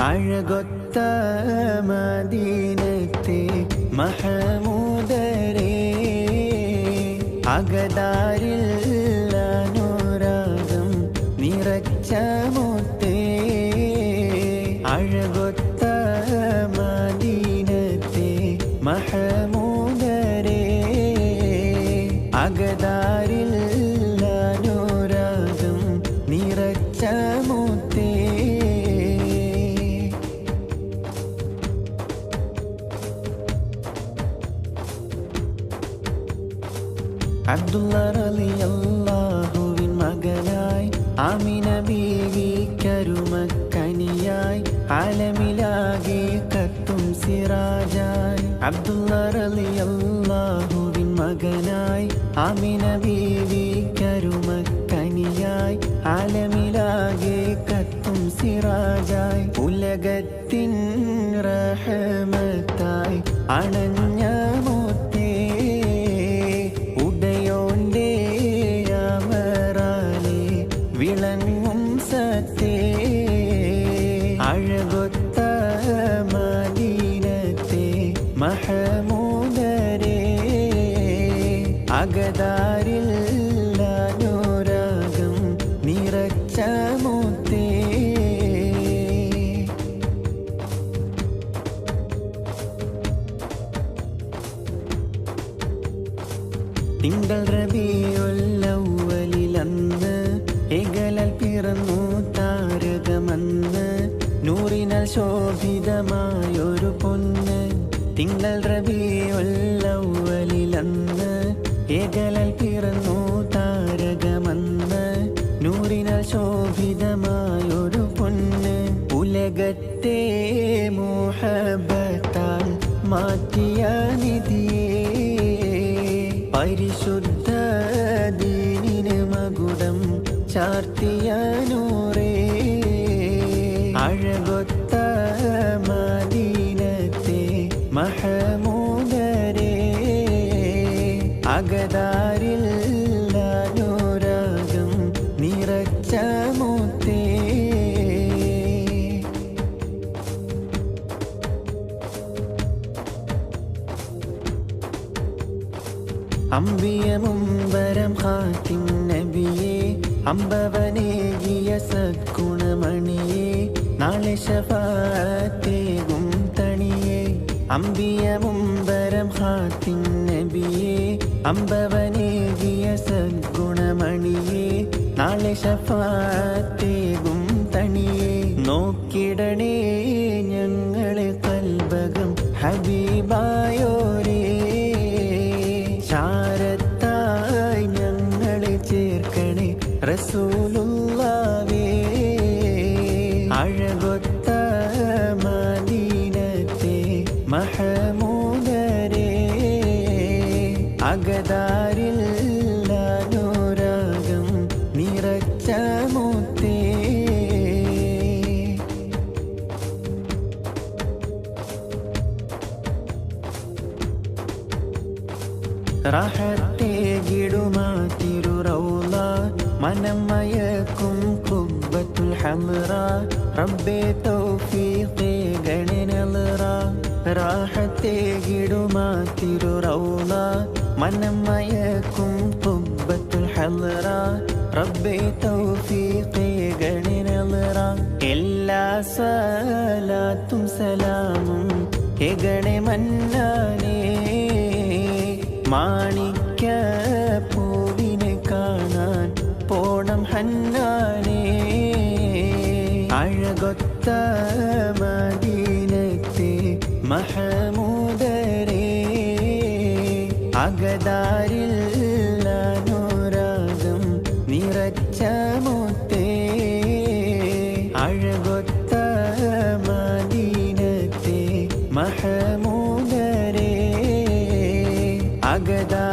അഴകൊത്ത മദീനത്തെ മഹമൂദരേ അകതാരിൽ അനുരാഗം നിറച്ച മുത്തേ അഴകൊത്ത മദീനത്തെ മഹമൂദരേ അകതാരിൽ അനുരാഗം നിറച്ച മുത്തേ അബ്ദുള്ള റളിയല്ലാഹുവിൻ മകനായി ആമിന ബീവി കരുമക്കനിയായി ആലമിലാകെ കത്തും സിറാജായി അബ്ദുള്ള റളിയല്ലാഹുവിൻ മകനായി ആമിന ബീവി കരുമക്കനിയായി ആലമിലാകെ കത്തും സിറാജായി ഉലകത്തിൻ റഹ്മത്തായി അണഞ്ഞ മുത്തേ വിളങ്ങും സത്തേ അഴകൊത്ത മദീനത്തെ മഹമൂദരേ അകതാരിൽ അനുരാഗം നിറച്ച മുത്തേ തിങ്കൾ റബീഉൽ അവ്വലിലന്ന് ഏകലാൽ പിറന്നു താരകമന്ന് നൂറിനാൽ ശോഭിതമായൊരു പൊന്ന് തിങ്കൾ റബീഉൽ അവ്വലിലന്ന് ഏകലാൽ പിറന്നു താരകമന്ന് നൂറിനാൽ ശോഭിതമായൊരു പൊന്ന് ഉലകത്തെ മുഹബ്ബത്താൽ മാറ്റിയ നിധിയേ പരിശുദ്ധ ദീനിന് മകുടം ചാർത്തിയ നൂറേ അഴകൊത്ത മദീനത്തെ മഹമൂദരേ അകതാരിൽ അനുരാഗം നിറച്ച മുത്തേ അമ്പിയമുംബരം ഖാത്തിം നബിയേ അമ്പവനേകിയ സദ്ഗുണമണിയേ നാളെ ശഫാഅത്തേകും തണിയേ അമ്പിയമുംബരം ഖാത്തിം നബിയേ അമ്പവനേകിയ സദ്ഗുണമണിയേ നാളെ ശഫാഅത്തേകും തണിയേ നോക്കിടണേ ഞങ്ങളെ കൽബകം ഹബീബായോരേ ചാരത്തായി ഞങ്ങളെ ചേർക്കണേ റസൂലുള്ളാവേ അഴകൊത്ത മദീനത്തെ മഹമൂദരേ അകതാരിൽ അനുരാഗം നിറച്ച മുത്തേ റാഹത്തേകിടുമാ തിരുറൗള മനം മയക്കും ഖുബ്ബത്തുൽ ഹംറ റബ്ബേ തൗഫീഖേകണേ നളറ റാഹത്തേകിടുമാ തിരുറൗള മനം മയക്കും ഖുബ്ബത്തുൽ ഹംറ റബ്ബേ തൗഫീഖേകണേ നളറ എല്ലാ സലാത്തും സലാമും ഏകണേ മന്നാനേ മാണിക്യ പൂവിനെ കാണാൻ പോണം ഹന്നാനേ അഴകൊത്ത മദീനത്തെ മഹമൂദരേ അകതാരിൽ അനുരാഗം നിറച്ച മുത്തേ അഴകൊത്ത മദീനത്തെ മഹമൂദരേ അകതാ